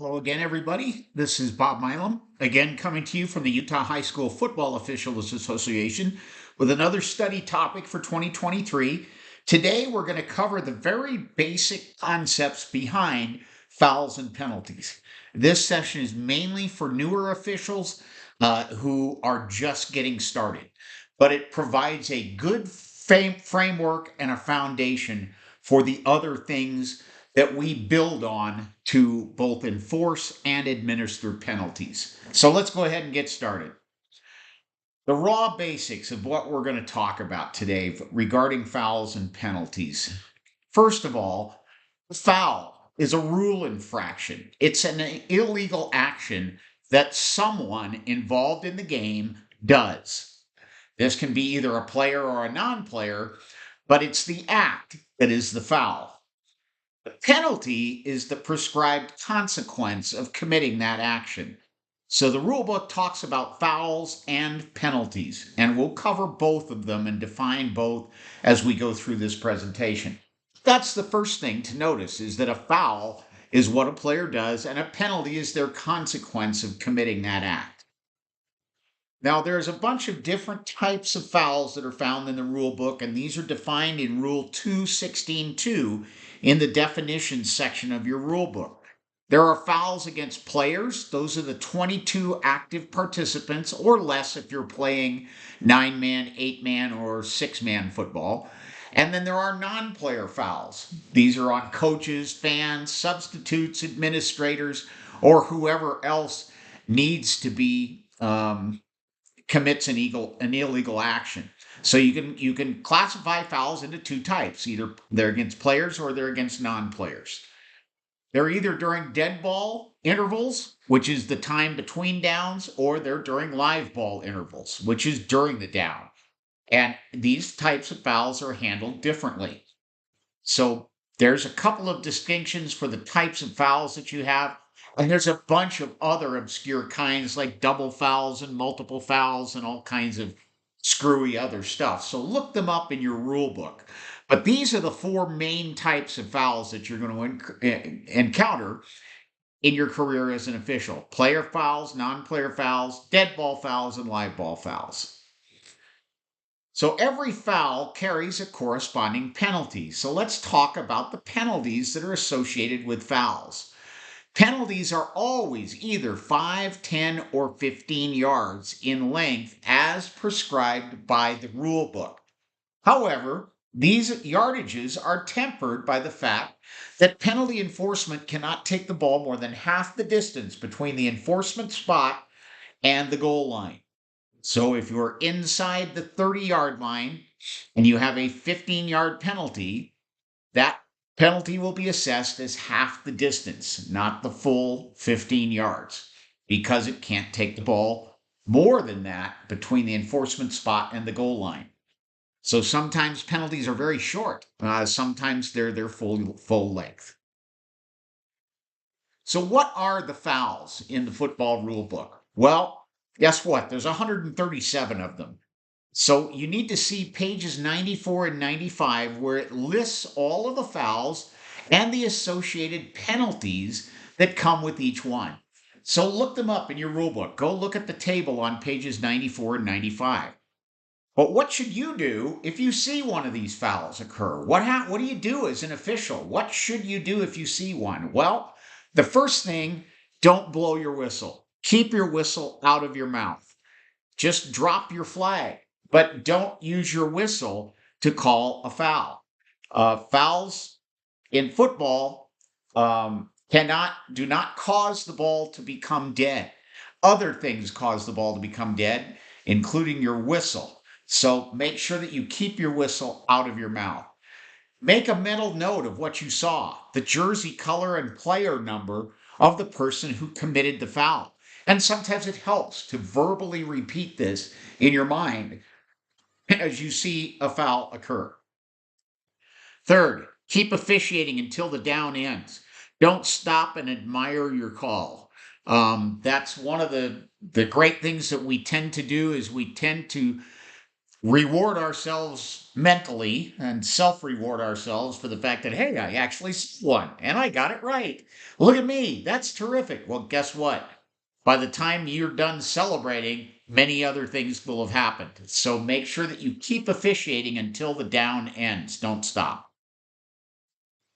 Hello again, everybody. This is Bob Milam, again coming to you from the Utah High School Football Officials Association with another study topic for 2023. Today, we're going to cover the very basic concepts behind fouls and penalties. This session is mainly for newer officials who are just getting started, but it provides a good framework and a foundation for the other things that we build on to both enforce and administer penalties. So let's go ahead and get started. The raw basics of what we're going to talk about today regarding fouls and penalties. First of all, the foul is a rule infraction. It's an illegal action that someone involved in the game does. This can be either a player or a non-player, but it's the act that is the foul. The penalty is the prescribed consequence of committing that action. So the rule book talks about fouls and penalties, and we'll cover both of them and define both as we go through this presentation. That's the first thing to notice, is that a foul is what a player does, and a penalty is their consequence of committing that act. Now, there's a bunch of different types of fouls that are found in the rule book, and these are defined in Rule 216.2 in the definitions section of your rule book. There are fouls against players. Those are the 22 active participants or less if you're playing 9-man, 8-man, or 6-man football. And then there are non-player fouls. These are on coaches, fans, substitutes, administrators, or whoever else needs to be commits an illegal action. So you can classify fouls into two types. Either they're against players or they're against non-players. They're either during dead ball intervals, which is the time between downs, or they're during live ball intervals, which is during the down. And these types of fouls are handled differently. So there's a couple of distinctions for the types of fouls that you have. And there's a bunch of other obscure kinds like double fouls and multiple fouls and all kinds of screwy other stuff. So look them up in your rule book. But these are the four main types of fouls that you're going to encounter in your career as an official: player fouls, non-player fouls, dead ball fouls, and live ball fouls. So every foul carries a corresponding penalty. So let's talk about the penalties that are associated with fouls. Penalties are always either 5, 10, or 15 yards in length as prescribed by the rule book. However, these yardages are tempered by the fact that penalty enforcement cannot take the ball more than half the distance between the enforcement spot and the goal line. So if you're inside the 30-yard line and you have a 15-yard penalty, that penalty will be assessed as half the distance, not the full 15 yards, because it can't take the ball more than that between the enforcement spot and the goal line. So sometimes penalties are very short. Sometimes they're full length. So what are the fouls in the football rule book? Well, guess what? There's 137 of them. So you need to see pages 94 and 95 where it lists all of the fouls and the associated penalties that come with each one. So look them up in your rule book. Go look at the table on pages 94 and 95. But what should you do if you see one of these fouls occur? What do you do as an official? What should you do if you see one? Well, the first thing, don't blow your whistle. Keep your whistle out of your mouth. Just drop your flag, but don't use your whistle to call a foul. Fouls in football do not cause the ball to become dead. Other things cause the ball to become dead, including your whistle. So make sure that you keep your whistle out of your mouth. Make a mental note of what you saw, the jersey color and player number of the person who committed the foul. And sometimes it helps to verbally repeat this in your mind as you see a foul occur. Third, keep officiating until the down ends. Don't stop and admire your call. That's one of the great things that we tend to do, is we tend to reward ourselves mentally and self-reward ourselves for the fact that, hey, I actually won and I got it right. Look at me. That's terrific. Well, guess what? By the time you're done celebrating, many other things will have happened. So make sure that you keep officiating until the down ends. Don't stop.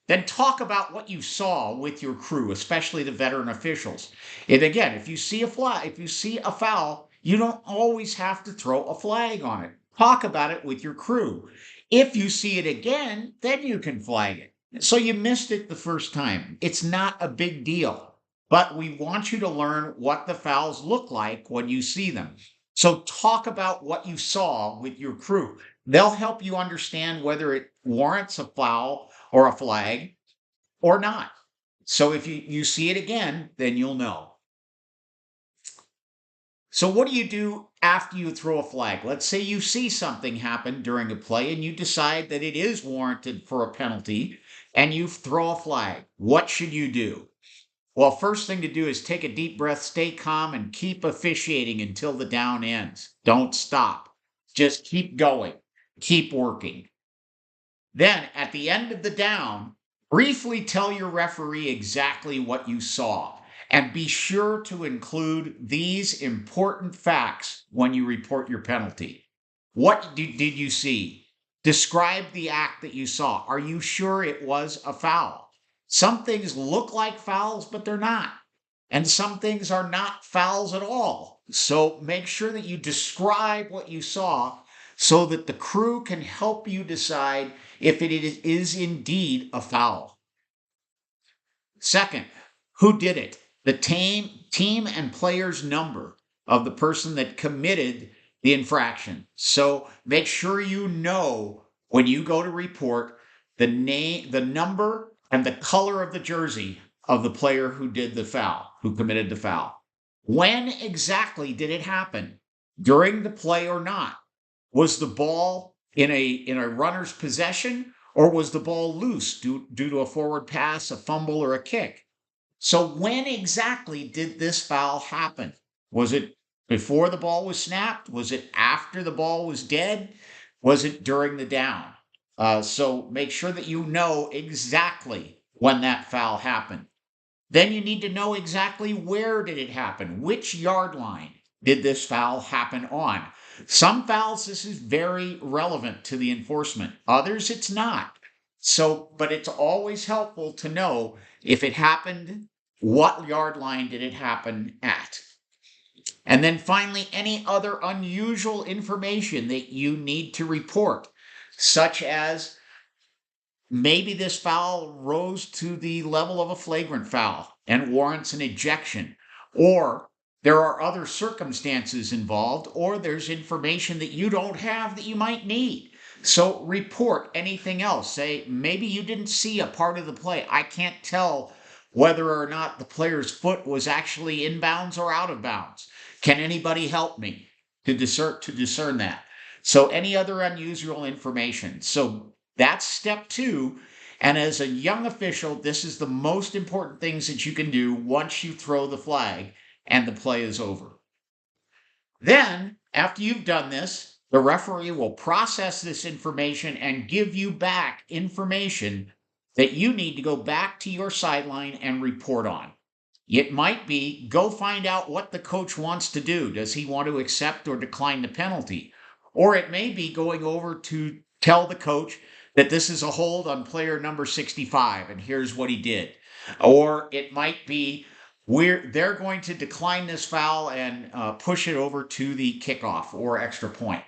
Then talk about what you saw with your crew, especially the veteran officials. And again, if you see a flag, if you see a foul, you don't always have to throw a flag on it. Talk about it with your crew. If you see it again, then you can flag it. So you missed it the first time. It's not a big deal, but we want you to learn what the fouls look like when you see them. So talk about what you saw with your crew. They'll help you understand whether it warrants a foul or a flag or not. So if you see it again, then you'll know. So what do you do after you throw a flag? Let's say you see something happen during a play and you decide that it is warranted for a penalty and you throw a flag. What should you do? Well, first thing to do is take a deep breath, stay calm, and keep officiating until the down ends. Don't stop. Just keep going. Keep working. Then, at the end of the down, briefly tell your referee exactly what you saw. And be sure to include these important facts when you report your penalty. What did you see? Describe the act that you saw. Are you sure it was a foul? Some things look like fouls, but they're not. And some things are not fouls at all. So make sure that you describe what you saw so that the crew can help you decide if it is indeed a foul. Second, who did it? The team and player's number of the person that committed the infraction. So make sure you know when you go to report the name, the number, and the color of the jersey of the player who did the foul, who committed the foul. When exactly did it happen? During the play or not? Was the ball in a runner's possession, or was the ball loose due to a forward pass, a fumble, or a kick? So when exactly did this foul happen? Was it before the ball was snapped? Was it after the ball was dead? Was it during the down? So make sure that you know exactly when that foul happened. Then you need to know exactly where did it happen? Which yard line did this foul happen on? Some fouls, this is very relevant to the enforcement. Others, it's not. So, but it's always helpful to know if it happened, what yard line did it happen at? And then finally, any other unusual information that you need to report, such as maybe this foul rose to the level of a flagrant foul and warrants an ejection, or there are other circumstances involved, or there's information that you don't have that you might need. So report anything else. Say, maybe you didn't see a part of the play. I can't tell whether or not the player's foot was actually inbounds or out of bounds. Can anybody help me to discern that? So any other unusual information. So that's step two. And as a young official, this is the most important things that you can do once you throw the flag and the play is over. Then, after you've done this, the referee will process this information and give you back information that you need to go back to your sideline and report on. It might be go find out what the coach wants to do. Does he want to accept or decline the penalty? Or it may be going over to tell the coach that this is a hold on player number 65 and here's what he did. Or it might be they're going to decline this foul and push it over to the kickoff or extra point.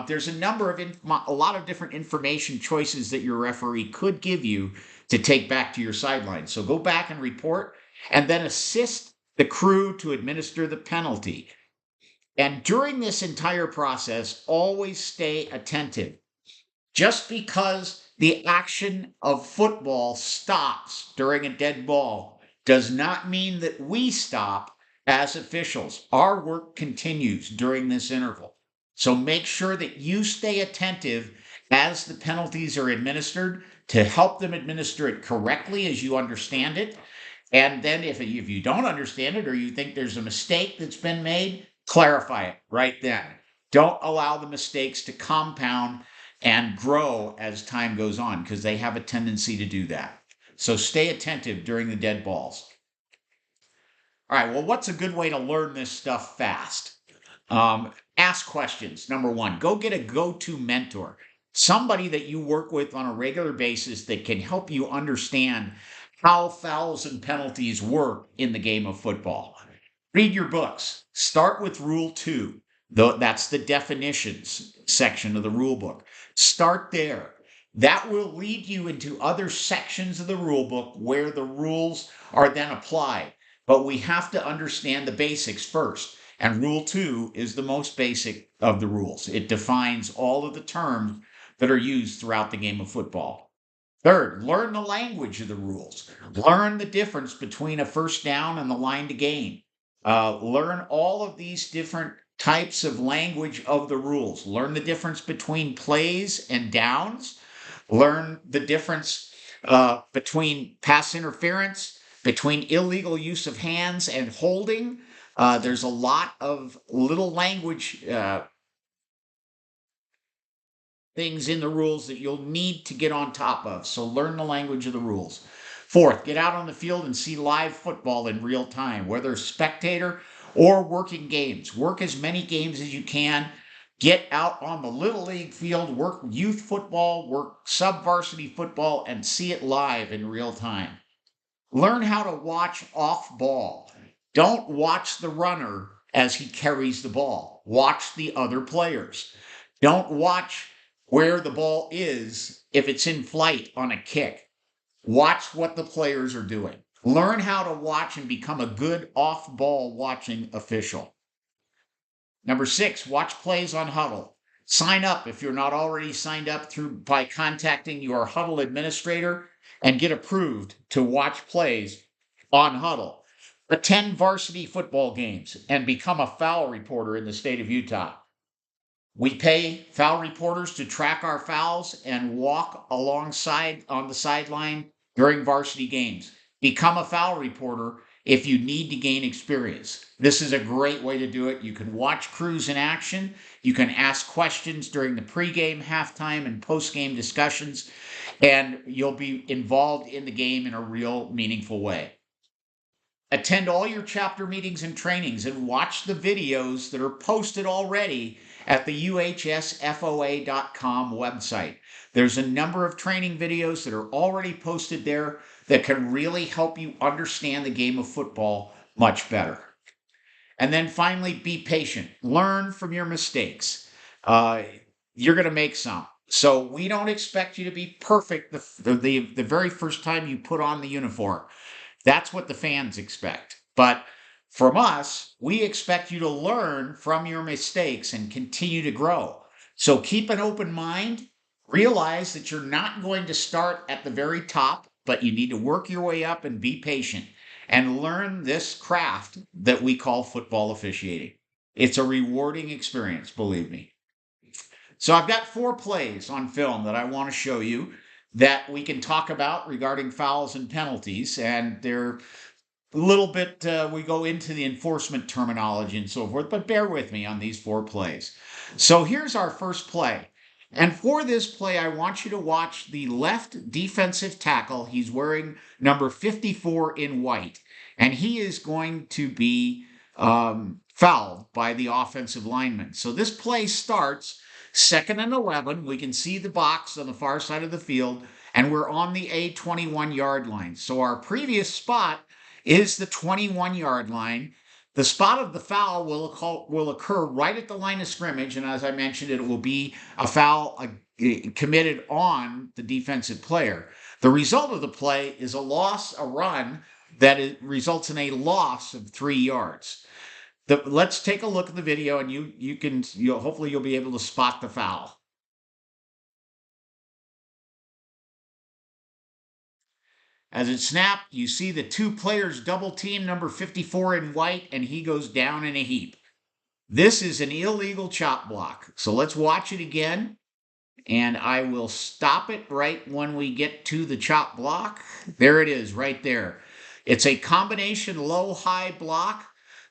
There's a number of a lot of different information choices that your referee could give you to take back to your sideline. So go back and report, and then assist the crew to administer the penalty. And during this entire process, always stay attentive. Just because the action of football stops during a dead ball does not mean that we stop as officials. Our work continues during this interval. So make sure that you stay attentive as the penalties are administered to help them administer it correctly as you understand it. And then if you don't understand it or you think there's a mistake that's been made, clarify it right then. Don't allow the mistakes to compound and grow as time goes on because they have a tendency to do that. So stay attentive during the dead balls. All right, well, what's a good way to learn this stuff fast? Ask questions. Number one, go get a go to mentor, somebody that you work with on a regular basis that can help you understand how fouls and penalties work in the game of football. Read your books. Start with Rule 2. That's the definitions section of the rule book. Start there. That will lead you into other sections of the rule book where the rules are then applied. But we have to understand the basics first. And Rule 2 is the most basic of the rules. It defines all of the terms that are used throughout the game of football. Third, learn the language of the rules. Learn the difference between a first down and the line to gain. Learn all of these different types of language of the rules. Learn the difference between plays and downs. Learn the difference between pass interference, between illegal use of hands and holding. There's a lot of little language things in the rules that you'll need to get on top of. So learn the language of the rules. Fourth, get out on the field and see live football in real time, whether spectator or working games. Work as many games as you can. Get out on the Little League field, work youth football, work sub-varsity football, and see it live in real time. Learn how to watch off ball. Don't watch the runner as he carries the ball. Watch the other players. Don't watch where the ball is if it's in flight on a kick. Watch what the players are doing. Learn how to watch and become a good off-ball watching official. Number 6, watch plays on Huddle. Sign up if you're not already signed up by contacting your Huddle administrator and get approved to watch plays on Huddle. Attend varsity football games and become a foul reporter in the state of Utah. We pay foul reporters to track our fouls and walk alongside on the sideline during varsity games. Become a foul reporter if you need to gain experience. This is a great way to do it. You can watch crews in action. You can ask questions during the pregame, halftime, and postgame discussions, and you'll be involved in the game in a real meaningful way. Attend all your chapter meetings and trainings and watch the videos that are posted already at the uhsfoa.com website. There's a number of training videos that are already posted there that can really help you understand the game of football much better. And then finally, be patient. Learn from your mistakes. You're going to make some. So we don't expect you to be perfect the very first time you put on the uniform. That's what the fans expect. But from us, we expect you to learn from your mistakes and continue to grow. So keep an open mind. Realize that you're not going to start at the very top, but you need to work your way up and be patient and learn this craft that we call football officiating. It's a rewarding experience, believe me. So I've got 4 plays on film that I want to show you that we can talk about regarding fouls and penalties, and they're a little bit, we go into the enforcement terminology and so forth, but bear with me on these 4 plays. So here's our first play. And for this play, I want you to watch the left defensive tackle. He's wearing number 54 in white, and he is going to be fouled by the offensive lineman. So this play starts 2nd and 11. We can see the box on the far side of the field, and we're on the A21-yard line. So our previous spot is the 21-yard line. The spot of the foul will occur right at the line of scrimmage, and as I mentioned, it will be a foul committed on the defensive player. The result of the play is a run that results in a loss of 3 yards. Let's take a look at the video, and hopefully you'll be able to spot the foul. As it snapped, you see the 2 players double team number 54 in white, and he goes down in a heap. This is an illegal chop block. So let's watch it again, and I will stop it right when we get to the chop block. There it is right there. It's a combination low-high block.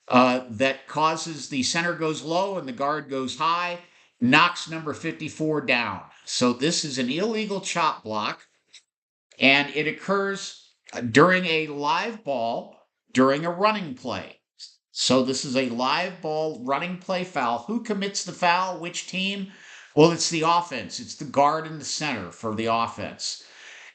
that causes the center goes low and the guard goes high, knocks number 54 down. So this is an illegal chop block, and it occurs during a live ball during a running play. So this is a live ball running play foul. Who commits the foul? Which team? Well, it's the offense. It's the guard in the center for the offense.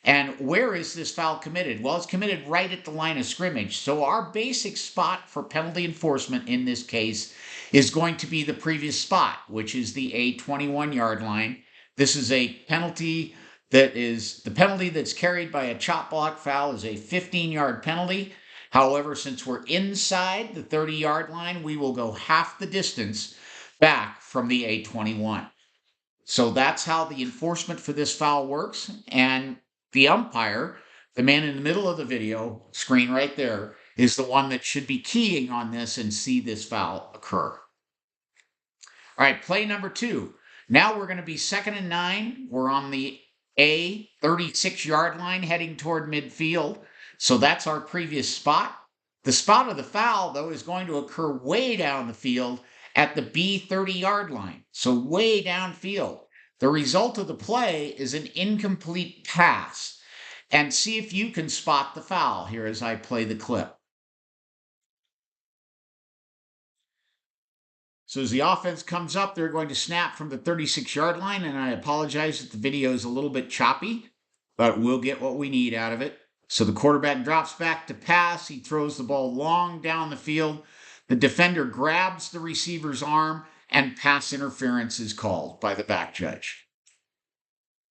And where is this foul committed? Well, it's committed right at the line of scrimmage. So our basic spot for penalty enforcement in this case is going to be the previous spot, which is the A21-yard line. This is a penalty the penalty that's carried by a chop block foul is a 15-yard penalty. However, since we're inside the 30-yard line, we will go half the distance back from the A21. So that's how the enforcement for this foul works. And the umpire, the man in the middle of the video screen right there, is the one that should be keying on this and see this foul occur. All right, play number 2. Now we're going to be 2nd and 9. We're on the A 36-yard line heading toward midfield. So that's our previous spot. The spot of the foul, though, is going to occur way down the field at the B 30-yard line. So way downfield. The result of the play is an incomplete pass. And see if you can spot the foul here as I play the clip. So as the offense comes up, they're going to snap from the 36-yard line, and I apologize that the video is a little bit choppy, but we'll get what we need out of it. So the quarterback drops back to pass. He throws the ball long down the field. The defender grabs the receiver's arm, and pass interference is called by the back judge.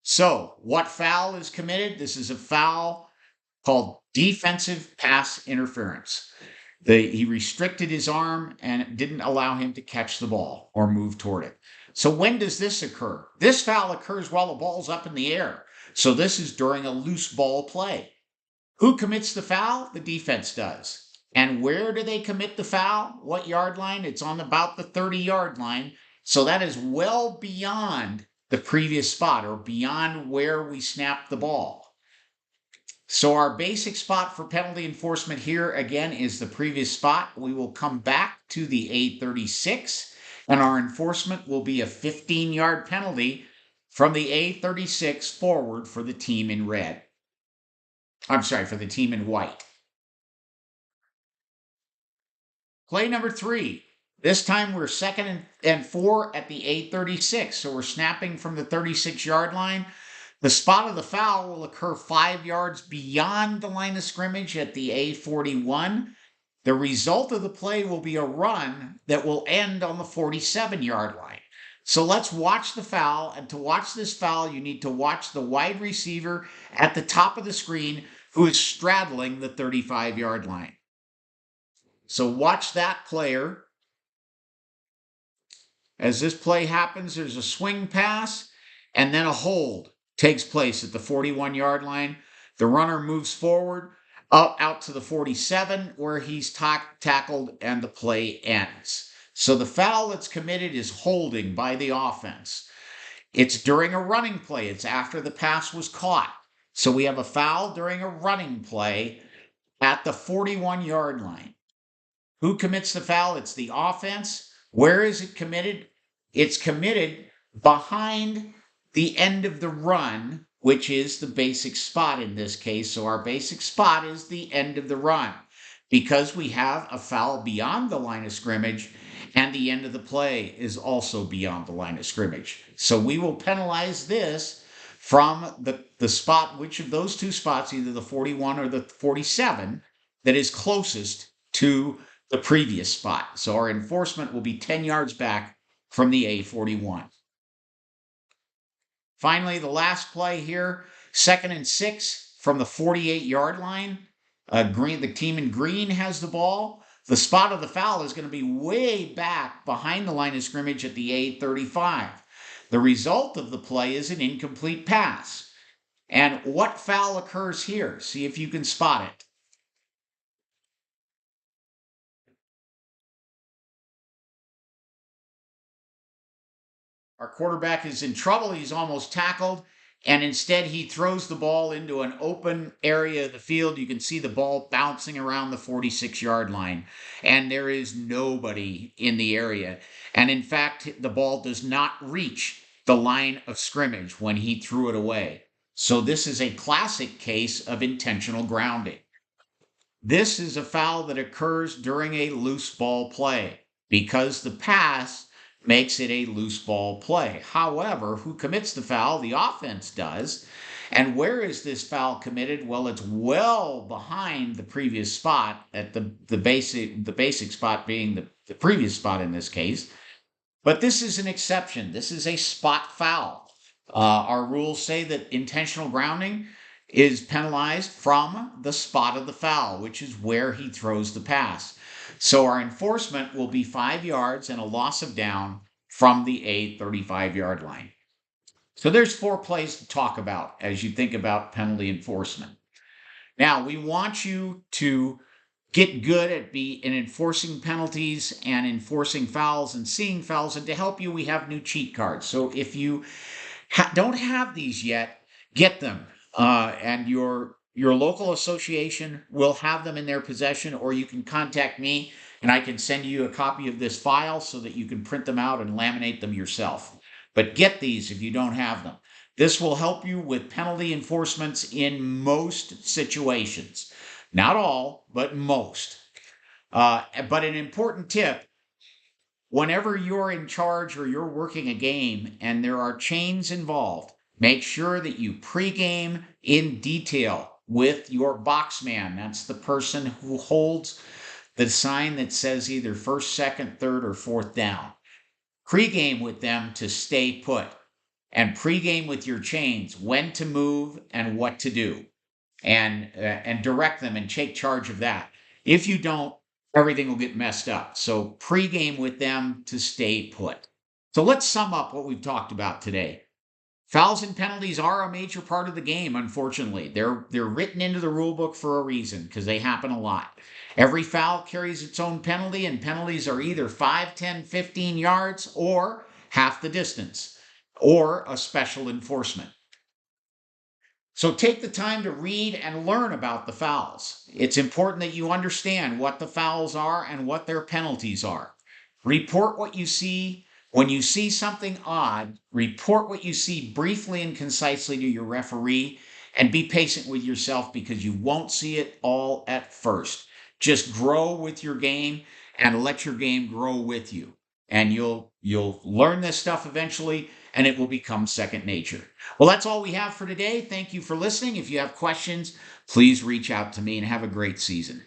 So what foul is committed? This is a foul called defensive pass interference. He restricted his arm and didn't allow him to catch the ball or move toward it. So when does this occur? This foul occurs while the ball's up in the air. So this is during a loose ball play. Who commits the foul? The defense does. And where do they commit the foul? What yard line? It's on about the 30-yard line. So that is well beyond the previous spot or beyond where we snapped the ball. So our basic spot for penalty enforcement here, again, is the previous spot. We will come back to the A36, and our enforcement will be a 15-yard penalty from the A36 forward for the team in red. I'm sorry, for the team in white. Play number 3. This time we're 2nd and 4 at the A36, so we're snapping from the 36-yard line. The spot of the foul will occur 5 yards beyond the line of scrimmage at the A41. The result of the play will be a run that will end on the 47-yard line. So let's watch the foul, and to watch this foul, you need to watch the wide receiver at the top of the screen who is straddling the 35-yard line. So watch that player. As this play happens, there's a swing pass and then a hold takes place at the 41-yard line. The runner moves forward, out to the 47, where he's tackled, and the play ends. So the foul that's committed is holding by the offense. It's during a running play. It's after the pass was caught. So we have a foul during a running play at the 41-yard line. Who commits the foul? It's the offense. Where is it committed? It's committed behind the end of the run, which is the basic spot in this case. So our basic spot is the end of the run because we have a foul beyond the line of scrimmage and the end of the play is also beyond the line of scrimmage. So we will penalize this from the spot, which of those two spots, either the 41 or the 47, that is closest to the previous spot. So our enforcement will be 10 yards back from the A41. Finally, the last play here, 2nd and 6 from the 48-yard line. The team in green has the ball. The spot of the foul is going to be way back behind the line of scrimmage at the A35. The result of the play is an incomplete pass. And what foul occurs here? See if you can spot it. Our quarterback is in trouble. He's almost tackled. and instead he throws the ball into an open area of the field. You can see the ball bouncing around the 46-yard line, and there is nobody in the area. And in fact, the ball does not reach the line of scrimmage when he threw it away. So this is a classic case of intentional grounding. This is a foul that occurs during a loose ball play because the pass makes it a loose ball play. However, who commits the foul? The offense does. And where is this foul committed? Well, it's well behind the previous spot, at the basic spot being the previous spot in this case. But this is an exception. This is a spot foul. Our rules say that intentional grounding is penalized from the spot of the foul, which is where he throws the pass. So our enforcement will be 5 yards and a loss of down from the A 35-yard line. So there's 4 plays to talk about as you think about penalty enforcement. Now, we want you to get good at enforcing penalties and enforcing fouls and seeing fouls. And to help you, we have new cheat cards. So if you don't have these yet, get them. And your local association will have them in their possession, or you can contact me and I can send you a copy of this file so that you can print them out and laminate them yourself. But get these if you don't have them. This will help you with penalty enforcements in most situations. Not all, but most. But an important tip, whenever you're in charge or you're working a game and there are chains involved, make sure that you pregame in detail with your boxman. That's the person who holds the sign that says either first, second, third, or fourth down. Pregame with them to stay put, and pregame with your chains when to move and what to do, and direct them and take charge of that. If you don't, everything will get messed up. So pregame with them to stay put. So let's sum up what we've talked about today. Fouls and penalties are a major part of the game, unfortunately. They're written into the rule book for a reason because they happen a lot. Every foul carries its own penalty, and penalties are either 5, 10, 15 yards or half the distance or a special enforcement. So take the time to read and learn about the fouls. It's important that you understand what the fouls are and what their penalties are. Report what you see. When you see something odd, report what you see briefly and concisely to your referee, and be patient with yourself because you won't see it all at first. Just grow with your game and let your game grow with you. And you'll learn this stuff eventually, and it will become second nature. Well, that's all we have for today. Thank you for listening. If you have questions, please reach out to me, and have a great season.